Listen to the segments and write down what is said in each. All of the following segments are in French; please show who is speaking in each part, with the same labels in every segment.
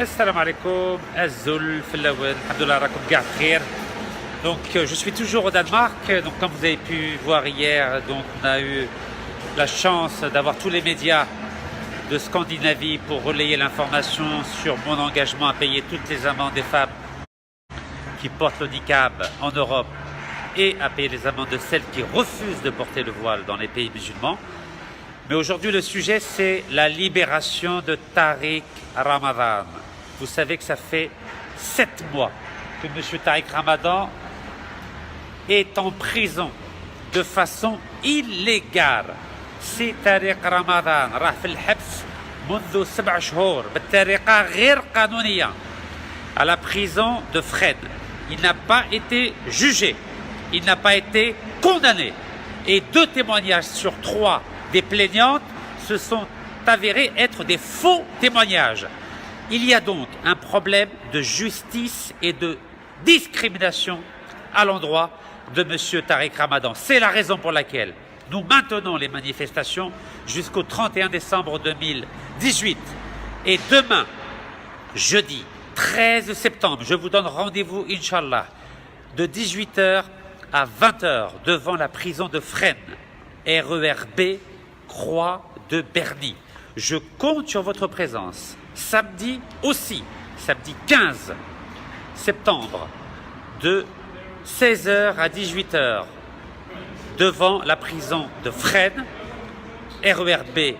Speaker 1: Assalamu alaikum, Azul, Filawen, Alhamdoulilah, rakoum gard khair. Donc je suis toujours au Danemark. Donc comme vous avez pu voir hier, donc on a eu la chance d'avoir tous les médias de Scandinavie pour relayer l'information sur mon engagement à payer toutes les amendes des femmes qui portent le niqab en Europe et à payer les amendes de celles qui refusent de porter le voile dans les pays musulmans. Mais aujourd'hui, le sujet, c'est la libération de Tariq Ramadan. Vous savez que ça fait 7 mois que M. Tariq Ramadan est en prison de façon illégale. C'est Tariq Ramadan راح في الحبس منذ 7 شهور بطريقة غير قانونية à la prison de Fresnes. Il n'a pas été jugé, il n'a pas été condamné. Et 2 témoignages sur 3 des plaignantes se sont avérés être des faux témoignages. Il y a donc un problème de justice et de discrimination à l'endroit de M. Tariq Ramadan. C'est la raison pour laquelle nous maintenons les manifestations jusqu'au 31 décembre 2018. Et demain, jeudi 13 septembre, je vous donne rendez-vous, Inch'Allah, de 18h à 20h devant la prison de Fresnes, RERB, Croix de Berny. Je compte sur votre présence. Samedi aussi, samedi 15 septembre, de 16h à 18h, devant la prison de Fresnes, RERB,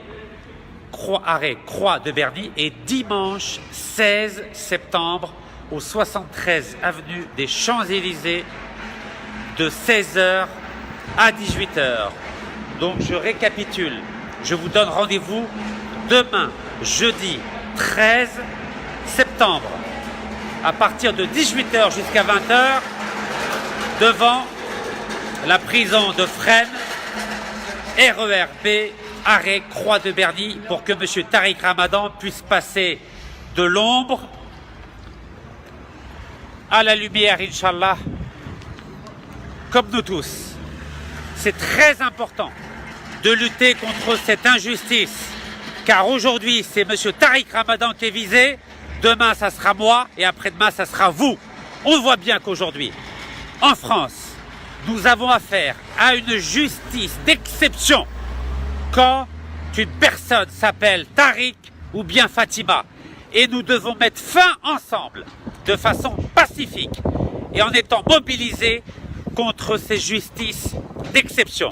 Speaker 1: Croix de Berny, et dimanche 16 septembre au 73 avenue des Champs-Élysées, de 16h à 18h. Donc je récapitule, je vous donne rendez-vous demain, jeudi 13 septembre, à partir de 18h jusqu'à 20h, devant la prison de Fresnes, RERB, arrêt Croix de Berny, pour que M. Tariq Ramadan puisse passer de l'ombre à la lumière, Inch'Allah, comme nous tous. C'est très important de lutter contre cette injustice, car aujourd'hui c'est M. Tariq Ramadan qui est visé, demain ça sera moi et après-demain ça sera vous. On voit bien qu'aujourd'hui, en France, nous avons affaire à une justice d'exception quand une personne s'appelle Tariq ou bien Fatima, et nous devons mettre fin ensemble de façon pacifique et en étant mobilisés contre ces justices d'exception.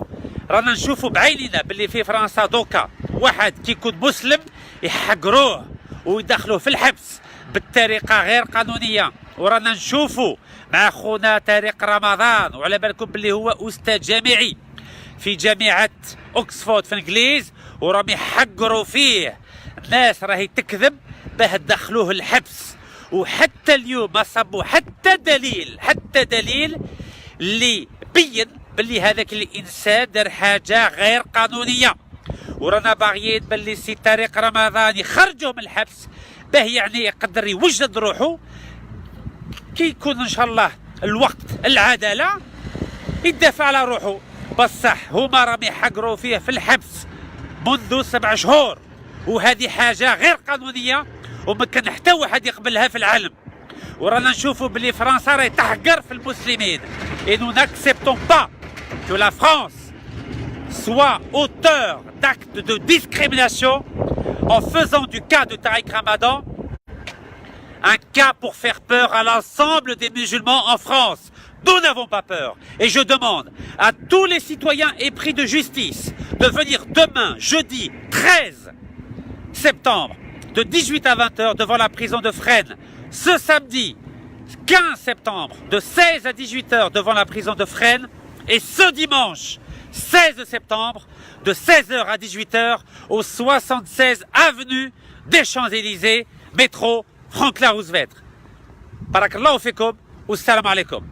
Speaker 1: رانا نشوفوا بعيننا باللي في فرنسا دوكا واحد كي يكون مسلم يحقروه ويدخلوه في الحبس بالطريقه غير قانونيه، ورانا نشوفوا مع خونا طارق رمضان، وعلى بالكم باللي هو استاذ جامعي في جامعه اوكسفورد في الانجليز، وراهم يحقروا فيه. الناس راهي تكذب باه دخلوه الحبس، وحتى اليوم ما صبوا حتى دليل اللي بين باللي هذاك الانسان دار حاجه غير قانونيه. ورانا باغيين باللي سي طارق رمضان يخرجوا من الحبس باه يعني يقدر يوجد روحه كي يكون ان شاء الله الوقت العداله يدافع على روحه. بصح هما راهم يحقروا فيه في الحبس منذ 7 شهور، وهذه حاجه غير قانونيه وما كان حتى واحد يقبلها في العالم. ورانا نشوفوا باللي فرنسا راهي تحقر في المسلمين. Et nous n'acceptons pas que la France soit auteur d'actes de discrimination en faisant du cas de Tariq Ramadan un cas pour faire peur à l'ensemble des musulmans en France. Nous n'avons pas peur. Et je demande à tous les citoyens épris de justice de venir demain, jeudi 13 septembre, de 18 à 20h devant la prison de Fresnes. Ce samedi 15 septembre, de 16 à 18h devant la prison de Fresnes. Et ce dimanche 16 septembre, de 16h à 18h au 76 avenue des Champs-Élysées, métro Franklin Roosevelt. Barakallahu fikum, wa salam alaikum.